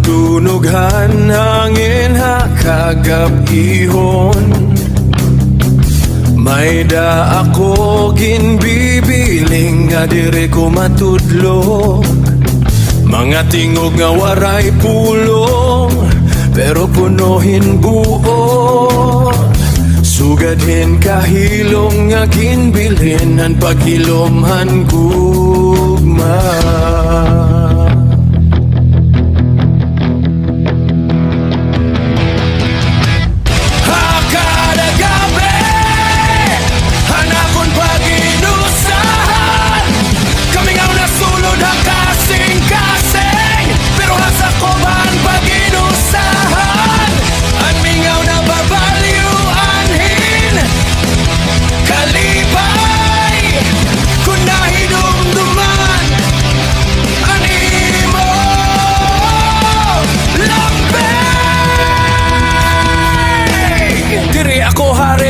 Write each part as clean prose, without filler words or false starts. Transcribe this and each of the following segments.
Tunughan hangin ha kagab-ihon. May da ako ginbibiling nga dire ko matudlo. Mga tingog nga waray pulong pero punuhin buo. Sugadhin kahilong nga ginbilhin ang paghilomhan gugma.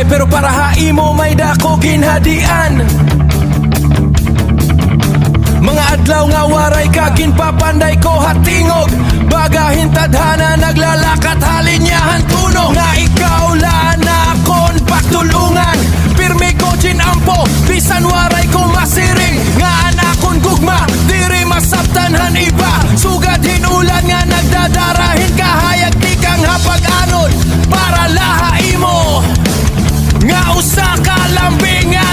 Pero para haimo may dako ginhadian. Mga adlaw nga waray ka ginpapanday ko hatingog. Bagahin tadhana naglalakat halinyahan tunog. Nga ikaw na kon pagtulungan. Pirmi ko ginampo bisan waray ko masiring. Nga anakon gugma diri masabtanhan iba. Sugad hinulan nga nagdadarahin kahayag di kang hapag-anod. Para laha imo nga usa ka lambingan.